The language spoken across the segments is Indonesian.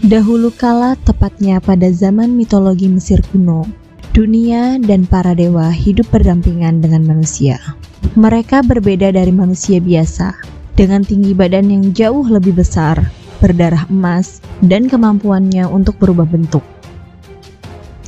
Dahulu kala, tepatnya pada zaman mitologi Mesir kuno, dunia dan para dewa hidup berdampingan dengan manusia. Mereka berbeda dari manusia biasa, dengan tinggi badan yang jauh lebih besar, berdarah emas, dan kemampuannya untuk berubah bentuk.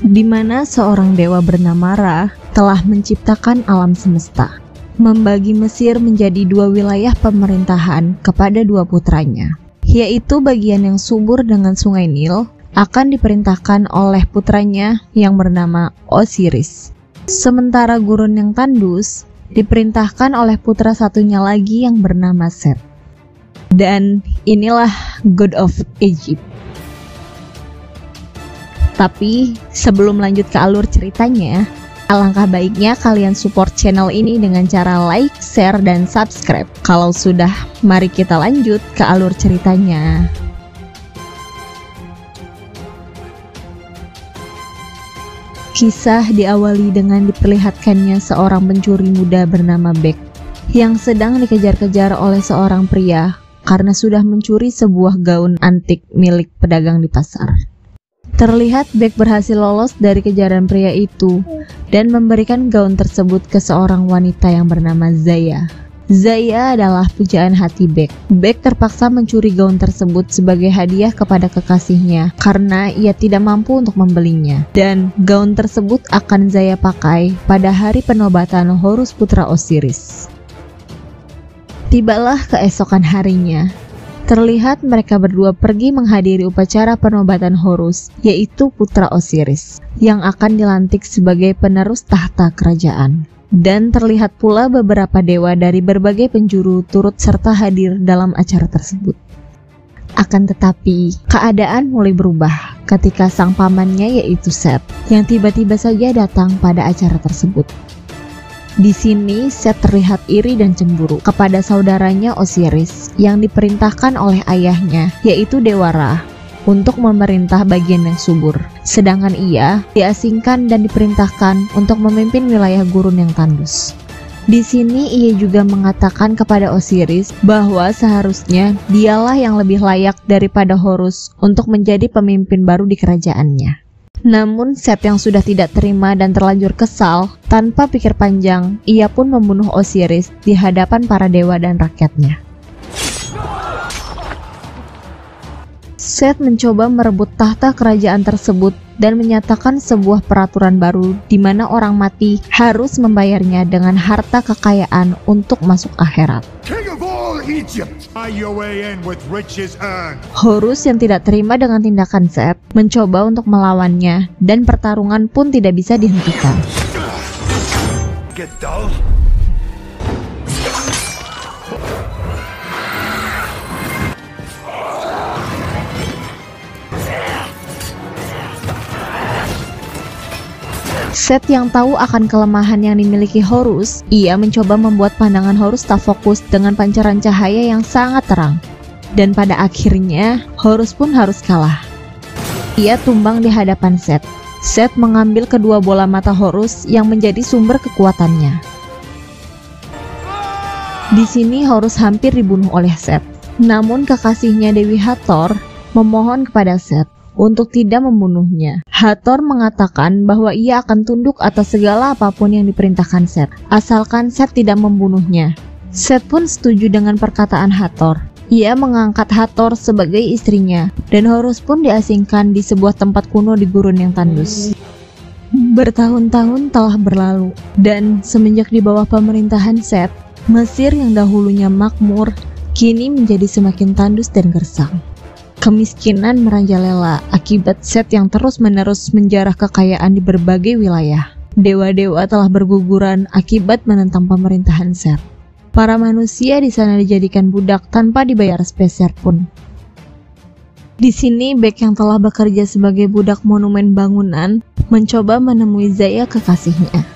Di mana seorang dewa bernama Ra telah menciptakan alam semesta, membagi Mesir menjadi dua wilayah pemerintahan kepada dua putranya, yaitu bagian yang subur dengan sungai Nil akan diperintahkan oleh putranya yang bernama Osiris. Sementara gurun yang tandus diperintahkan oleh putra satunya lagi yang bernama Set. Dan inilah God of Egypt. Tapi sebelum lanjut ke alur ceritanya, alangkah baiknya kalian support channel ini dengan cara like, share, dan subscribe. Kalau sudah, mari kita lanjut ke alur ceritanya. Kisah diawali dengan diperlihatkannya seorang pencuri muda bernama Bek yang sedang dikejar-kejar oleh seorang pria karena sudah mencuri sebuah gaun antik milik pedagang di pasar. Terlihat Bek berhasil lolos dari kejaran pria itu dan memberikan gaun tersebut ke seorang wanita yang bernama Zaya. Zaya adalah pujaan hati Bek. Bek terpaksa mencuri gaun tersebut sebagai hadiah kepada kekasihnya karena ia tidak mampu untuk membelinya. Dan gaun tersebut akan Zaya pakai pada hari penobatan Horus putra Osiris. Tibalah keesokan harinya. Terlihat mereka berdua pergi menghadiri upacara penobatan Horus, yaitu putra Osiris, yang akan dilantik sebagai penerus tahta kerajaan. Dan terlihat pula beberapa dewa dari berbagai penjuru turut serta hadir dalam acara tersebut. Akan tetapi, keadaan mulai berubah ketika sang pamannya yaitu Set, yang tiba-tiba saja datang pada acara tersebut. Di sini Set terlihat iri dan cemburu kepada saudaranya Osiris yang diperintahkan oleh ayahnya yaitu Dewa Ra untuk memerintah bagian yang subur, sedangkan ia diasingkan dan diperintahkan untuk memimpin wilayah gurun yang tandus. Di sini ia juga mengatakan kepada Osiris bahwa seharusnya dialah yang lebih layak daripada Horus untuk menjadi pemimpin baru di kerajaannya. Namun Set yang sudah tidak terima dan terlanjur kesal, tanpa pikir panjang, ia pun membunuh Osiris di hadapan para dewa dan rakyatnya. Set mencoba merebut tahta kerajaan tersebut dan menyatakan sebuah peraturan baru di mana orang mati harus membayarnya dengan harta kekayaan untuk masuk akhirat. Horus yang tidak terima dengan tindakan Set mencoba untuk melawannya dan pertarungan pun tidak bisa dihentikan. Set yang tahu akan kelemahan yang dimiliki Horus, ia mencoba membuat pandangan Horus tak fokus dengan pancaran cahaya yang sangat terang. Dan pada akhirnya, Horus pun harus kalah. Ia tumbang di hadapan Set. Set mengambil kedua bola mata Horus yang menjadi sumber kekuatannya. Di sini Horus hampir dibunuh oleh Set. Namun kekasihnya Dewi Hathor memohon kepada Set untuk tidak membunuhnya. Hathor mengatakan bahwa ia akan tunduk atas segala apapun yang diperintahkan Set, asalkan Set tidak membunuhnya. Set pun setuju dengan perkataan Hathor. Ia mengangkat Hathor sebagai istrinya, dan Horus pun diasingkan di sebuah tempat kuno di gurun yang tandus. Bertahun-tahun telah berlalu, dan semenjak di bawah pemerintahan Set, Mesir yang dahulunya makmur, kini menjadi semakin tandus dan gersang. Kemiskinan merajalela akibat Set yang terus-menerus menjarah kekayaan di berbagai wilayah. Dewa-dewa telah berguguran akibat menentang pemerintahan Set. Para manusia di sana dijadikan budak tanpa dibayar sepeser pun. Di sini Bek yang telah bekerja sebagai budak monumen bangunan mencoba menemui Zaya kekasihnya.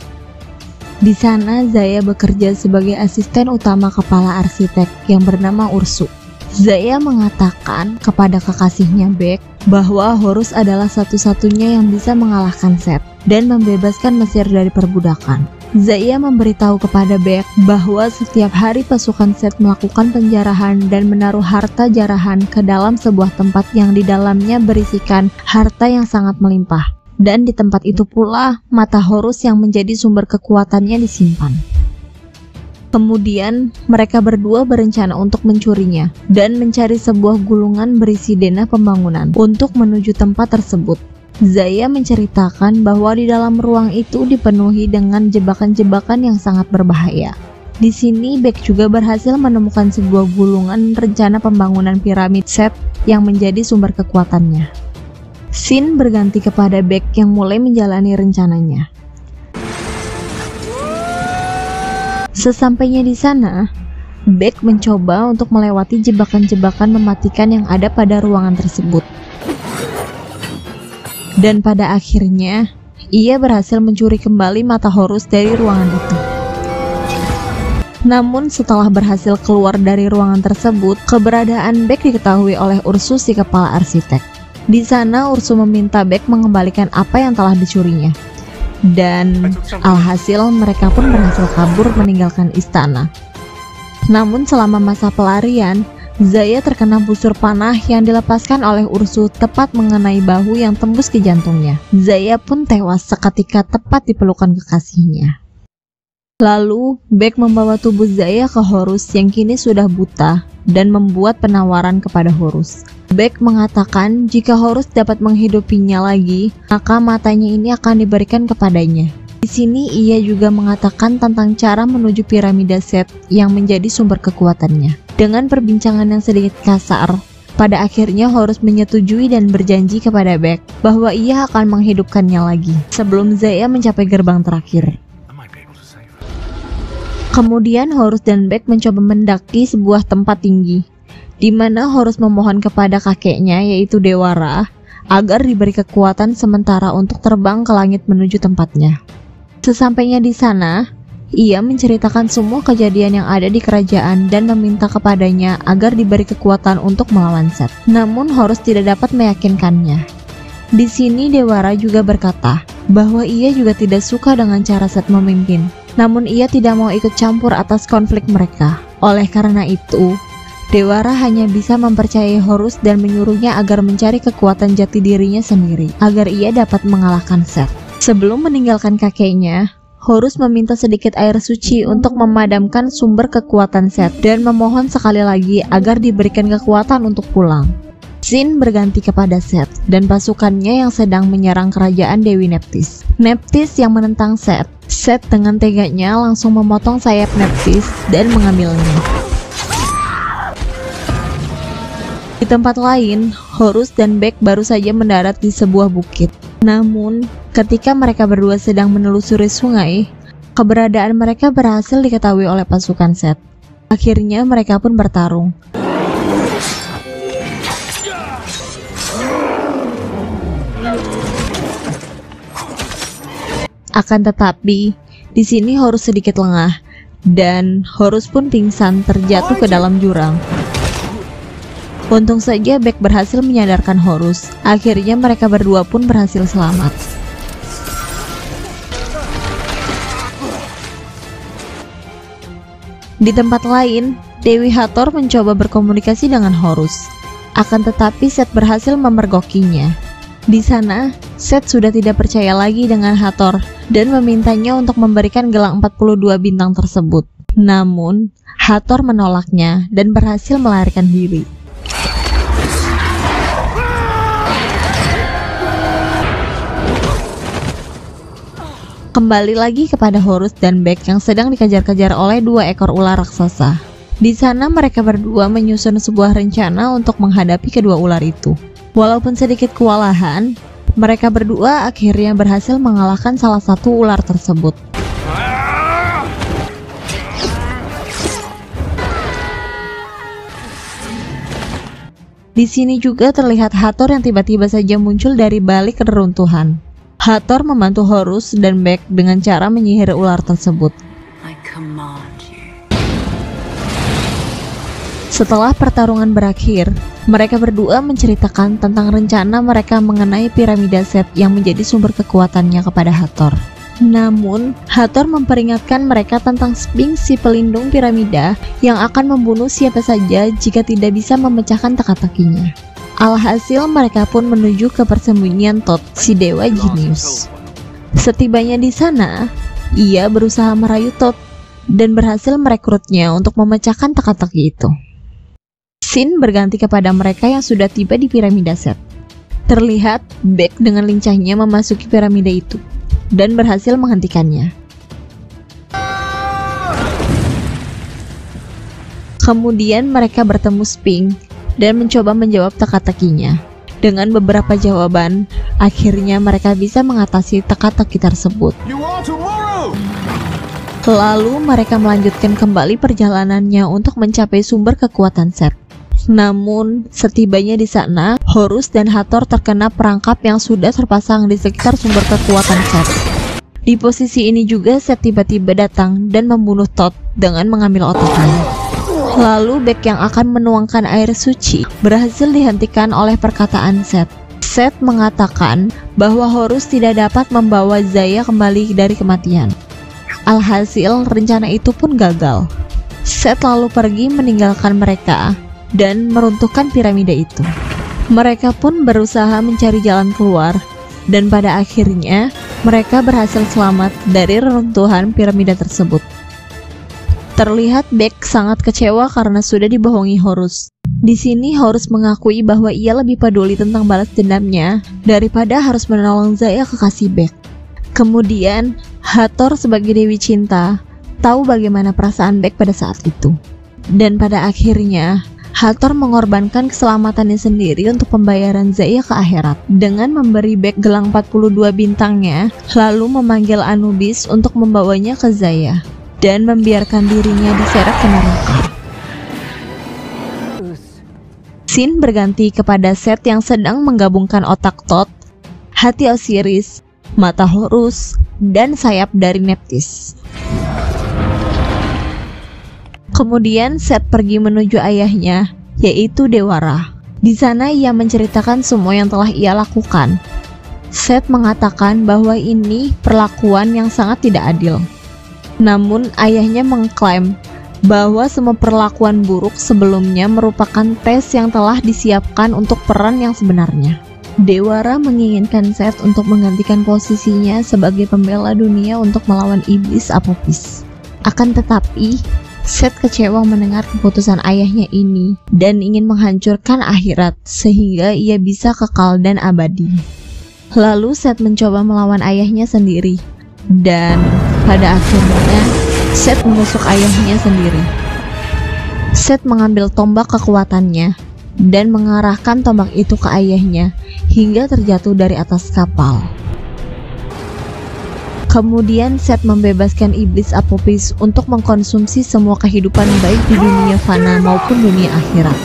Di sana Zaya bekerja sebagai asisten utama kepala arsitek yang bernama Ursu. Zaya mengatakan kepada kekasihnya Bek bahwa Horus adalah satu-satunya yang bisa mengalahkan Set dan membebaskan Mesir dari perbudakan. Zaya memberitahu kepada Beck bahwa setiap hari pasukan Seth melakukan penjarahan dan menaruh harta jarahan ke dalam sebuah tempat yang di dalamnya berisikan harta yang sangat melimpah. Dan di tempat itu pula mata Horus yang menjadi sumber kekuatannya disimpan. Kemudian mereka berdua berencana untuk mencurinya dan mencari sebuah gulungan berisi denah pembangunan untuk menuju tempat tersebut. Zaya menceritakan bahwa di dalam ruang itu dipenuhi dengan jebakan-jebakan yang sangat berbahaya. Di sini Beck juga berhasil menemukan sebuah gulungan rencana pembangunan piramid Seth yang menjadi sumber kekuatannya. Scene berganti kepada Beck yang mulai menjalani rencananya. Sesampainya di sana, Beck mencoba untuk melewati jebakan-jebakan mematikan yang ada pada ruangan tersebut. Dan pada akhirnya, ia berhasil mencuri kembali mata Horus dari ruangan itu. Namun setelah berhasil keluar dari ruangan tersebut, keberadaan Beck diketahui oleh Ursus si kepala arsitek. Di sana Ursus meminta Beck mengembalikan apa yang telah dicurinya. Dan alhasil mereka pun berhasil kabur meninggalkan istana. Namun selama masa pelarian, Zaya terkena busur panah yang dilepaskan oleh Ursus tepat mengenai bahu yang tembus ke jantungnya. Zaya pun tewas seketika tepat di pelukan kekasihnya. Lalu, Beck membawa tubuh Zaya ke Horus yang kini sudah buta dan membuat penawaran kepada Horus. Beck mengatakan jika Horus dapat menghidupinya lagi, maka matanya ini akan diberikan kepadanya. Di sini ia juga mengatakan tentang cara menuju piramida Seth yang menjadi sumber kekuatannya. Dengan perbincangan yang sedikit kasar, pada akhirnya Horus menyetujui dan berjanji kepada Beck bahwa ia akan menghidupkannya lagi sebelum Zaya mencapai gerbang terakhir. Kemudian Horus dan Beck mencoba mendaki sebuah tempat tinggi, di mana Horus memohon kepada kakeknya yaitu Dewara agar diberi kekuatan sementara untuk terbang ke langit menuju tempatnya. Sesampainya di sana, ia menceritakan semua kejadian yang ada di kerajaan dan meminta kepadanya agar diberi kekuatan untuk melawan Seth. Namun Horus tidak dapat meyakinkannya. Di sini Dewara juga berkata bahwa ia juga tidak suka dengan cara Seth memimpin. Namun ia tidak mau ikut campur atas konflik mereka. Oleh karena itu, Dewara hanya bisa mempercayai Horus dan menyuruhnya agar mencari kekuatan jati dirinya sendiri agar ia dapat mengalahkan Seth. Sebelum meninggalkan kakeknya, Horus meminta sedikit air suci untuk memadamkan sumber kekuatan Seth dan memohon sekali lagi agar diberikan kekuatan untuk pulang. Scene berganti kepada Seth dan pasukannya yang sedang menyerang kerajaan Dewi Nephthys. Nephthys yang menentang Seth. Seth dengan teganya langsung memotong sayap Nephthys dan mengambilnya. Di tempat lain, Horus dan Beck baru saja mendarat di sebuah bukit. Namun, ketika mereka berdua sedang menelusuri sungai, keberadaan mereka berhasil diketahui oleh pasukan Seth. Akhirnya mereka pun bertarung. Akan tetapi, di sini Horus sedikit lengah, dan Horus pun pingsan terjatuh ke dalam jurang. Untung saja Beck berhasil menyadarkan Horus. Akhirnya mereka berdua pun berhasil selamat. Di tempat lain, Dewi Hathor mencoba berkomunikasi dengan Horus. Akan tetapi Seth berhasil memergokinya. Di sana, Seth sudah tidak percaya lagi dengan Hathor dan memintanya untuk memberikan gelang 42 bintang tersebut. Namun, Hathor menolaknya dan berhasil melarikan diri. Kembali lagi kepada Horus dan Beck yang sedang dikejar-kejar oleh 2 ekor ular raksasa. Di sana mereka berdua menyusun sebuah rencana untuk menghadapi kedua ular itu. Walaupun sedikit kewalahan, mereka berdua akhirnya berhasil mengalahkan salah satu ular tersebut. Di sini juga terlihat Hathor yang tiba-tiba saja muncul dari balik reruntuhan. Hathor membantu Horus dan Beck dengan cara menyihir ular tersebut. Setelah pertarungan berakhir, mereka berdua menceritakan tentang rencana mereka mengenai piramida Seth yang menjadi sumber kekuatannya kepada Hathor. Namun, Hathor memperingatkan mereka tentang Sphinx, si pelindung piramida, yang akan membunuh siapa saja jika tidak bisa memecahkan teka-tekinya. Alhasil, mereka pun menuju ke persembunyian Thoth, si dewa jenius. Setibanya di sana, ia berusaha merayu Thoth dan berhasil merekrutnya untuk memecahkan teka-teki itu. Scene berganti kepada mereka yang sudah tiba di piramida Set. Terlihat Beck dengan lincahnya memasuki piramida itu dan berhasil menghentikannya. Kemudian mereka bertemu Sphinx dan mencoba menjawab teka-tekinya. Dengan beberapa jawaban, akhirnya mereka bisa mengatasi teka-teki tersebut. Lalu mereka melanjutkan kembali perjalanannya untuk mencapai sumber kekuatan Set. Namun, setibanya di sana, Horus dan Hathor terkena perangkap yang sudah terpasang di sekitar sumber kekuatan Set. Di posisi ini juga Set tiba-tiba datang dan membunuh Thoth dengan mengambil otaknya. Lalu Beck yang akan menuangkan air suci berhasil dihentikan oleh perkataan Set. Set mengatakan bahwa Horus tidak dapat membawa Zaya kembali dari kematian. Alhasil, rencana itu pun gagal. Set lalu pergi meninggalkan mereka dan meruntuhkan piramida itu. Mereka pun berusaha mencari jalan keluar, dan pada akhirnya mereka berhasil selamat dari reruntuhan piramida tersebut. Terlihat Beck sangat kecewa karena sudah dibohongi Horus. Di sini Horus mengakui bahwa ia lebih peduli tentang balas dendamnya daripada harus menolong Zaya, kekasih Beck. Kemudian Hathor sebagai Dewi Cinta tahu bagaimana perasaan Beck pada saat itu. Dan pada akhirnya Hathor mengorbankan keselamatannya sendiri untuk pembayaran Zaya ke akhirat dengan memberi Beck gelang 42 bintangnya, lalu memanggil Anubis untuk membawanya ke Zaya dan membiarkan dirinya diseret ke neraka. Scene berganti kepada Set yang sedang menggabungkan otak Thoth, hati Osiris, mata Horus, dan sayap dari Nephthys. Kemudian Set pergi menuju ayahnya, yaitu Dewara. Di sana ia menceritakan semua yang telah ia lakukan. Set mengatakan bahwa ini perlakuan yang sangat tidak adil. Namun ayahnya mengklaim bahwa semua perlakuan buruk sebelumnya merupakan tes yang telah disiapkan untuk peran yang sebenarnya. Dewara menginginkan Set untuk menggantikan posisinya sebagai pembela dunia untuk melawan iblis Apopis. Akan tetapi, Set kecewa mendengar keputusan ayahnya ini dan ingin menghancurkan akhirat sehingga ia bisa kekal dan abadi. Lalu Set mencoba melawan ayahnya sendiri dan pada akhirnya Set menusuk ayahnya sendiri. Set mengambil tombak kekuatannya dan mengarahkan tombak itu ke ayahnya hingga terjatuh dari atas kapal. Kemudian Set membebaskan iblis Apopis untuk mengkonsumsi semua kehidupan baik di dunia fana maupun dunia akhirat.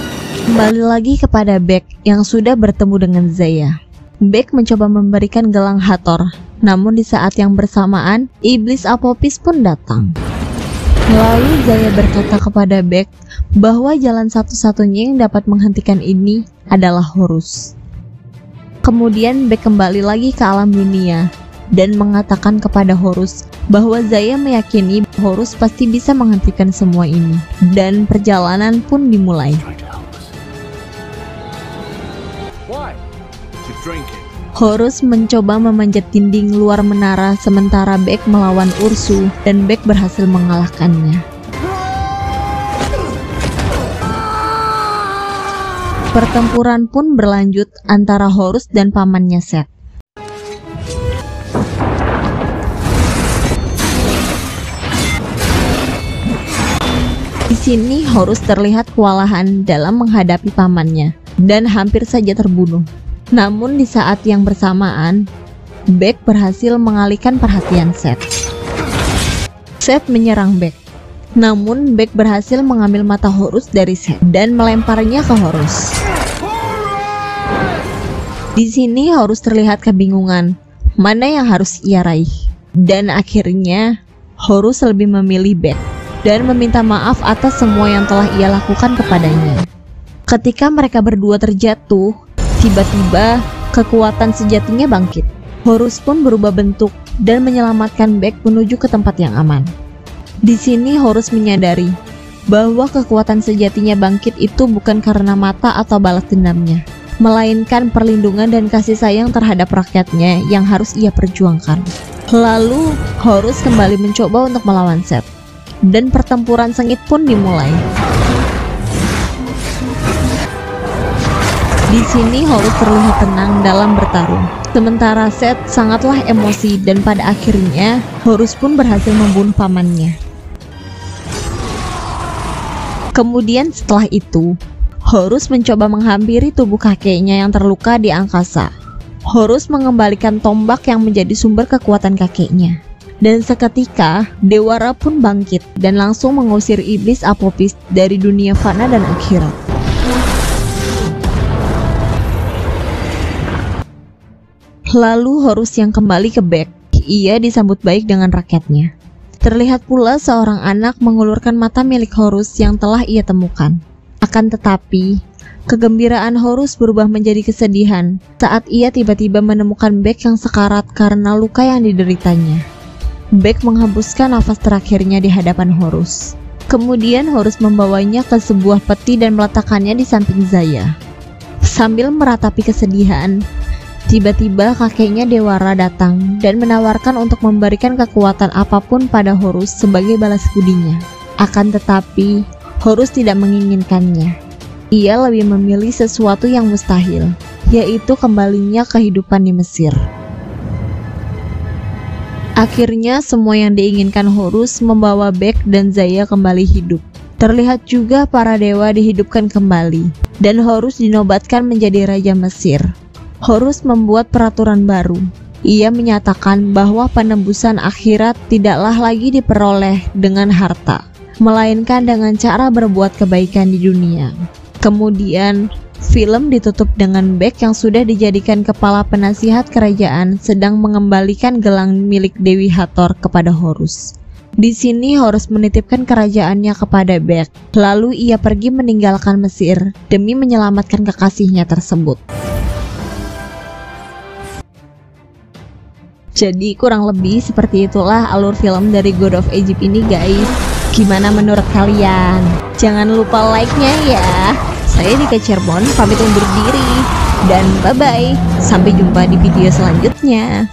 Kembali lagi kepada Beck yang sudah bertemu dengan Zaya. Beck mencoba memberikan gelang Hathor, namun di saat yang bersamaan, iblis Apopis pun datang. Lalu Zaya berkata kepada Beck bahwa jalan satu-satunya yang dapat menghentikan ini adalah Horus. Kemudian Beck kembali lagi ke alam dunia dan mengatakan kepada Horus bahwa Zaya meyakini Horus pasti bisa menghentikan semua ini, dan perjalanan pun dimulai. Horus mencoba memanjat dinding luar menara sementara Beck melawan Ursu dan Beck berhasil mengalahkannya. Pertempuran pun berlanjut antara Horus dan pamannya Set. Di sini Horus terlihat kewalahan dalam menghadapi pamannya dan hampir saja terbunuh. Namun di saat yang bersamaan, Beck berhasil mengalihkan perhatian Set. Set menyerang Beck. Namun Beck berhasil mengambil mata Horus dari Set dan melemparnya ke Horus. Di sini Horus terlihat kebingungan mana yang harus ia raih. Dan akhirnya Horus lebih memilih Beck dan meminta maaf atas semua yang telah ia lakukan kepadanya. Ketika mereka berdua terjatuh, tiba-tiba kekuatan sejatinya bangkit. Horus pun berubah bentuk dan menyelamatkan Beck menuju ke tempat yang aman. Di sini Horus menyadari bahwa kekuatan sejatinya bangkit itu bukan karena mata atau balas dendamnya, melainkan perlindungan dan kasih sayang terhadap rakyatnya yang harus ia perjuangkan. Lalu Horus kembali mencoba untuk melawan Seth, dan pertempuran sengit pun dimulai. Di sini Horus terlihat tenang dalam bertarung, sementara Seth sangatlah emosi dan pada akhirnya Horus pun berhasil membunuh pamannya. Kemudian setelah itu, Horus mencoba menghampiri tubuh kakeknya yang terluka di angkasa. Horus mengembalikan tombak yang menjadi sumber kekuatan kakeknya. Dan seketika, Dewara pun bangkit dan langsung mengusir iblis Apopis dari dunia fana dan akhirat. Lalu Horus yang kembali ke Beck, ia disambut baik dengan rakyatnya. Terlihat pula seorang anak mengulurkan mata milik Horus yang telah ia temukan. Akan tetapi, kegembiraan Horus berubah menjadi kesedihan saat ia tiba-tiba menemukan Beck yang sekarat karena luka yang dideritanya. Beck menghembuskan nafas terakhirnya di hadapan Horus. Kemudian Horus membawanya ke sebuah peti dan meletakkannya di samping Zaya. Sambil meratapi kesedihan, tiba-tiba kakeknya Dewara datang dan menawarkan untuk memberikan kekuatan apapun pada Horus sebagai balas budinya. Akan tetapi, Horus tidak menginginkannya. Ia lebih memilih sesuatu yang mustahil, yaitu kembalinya kehidupan di Mesir. Akhirnya semua yang diinginkan Horus membawa Beck dan Zaya kembali hidup. Terlihat juga para dewa dihidupkan kembali, dan Horus dinobatkan menjadi Raja Mesir. Horus membuat peraturan baru. Ia menyatakan bahwa penembusan akhirat tidaklah lagi diperoleh dengan harta, melainkan dengan cara berbuat kebaikan di dunia. Kemudian, film ditutup dengan Beck yang sudah dijadikan kepala penasihat kerajaan sedang mengembalikan gelang milik Dewi Hathor kepada Horus. Di sini Horus menitipkan kerajaannya kepada Beck, lalu ia pergi meninggalkan Mesir demi menyelamatkan kekasihnya tersebut. Jadi kurang lebih seperti itulah alur film dari God of Egypt ini guys. Gimana menurut kalian? Jangan lupa like-nya ya. Saya Dika Cirebon pamit undur diri. Dan bye-bye. Sampai jumpa di video selanjutnya.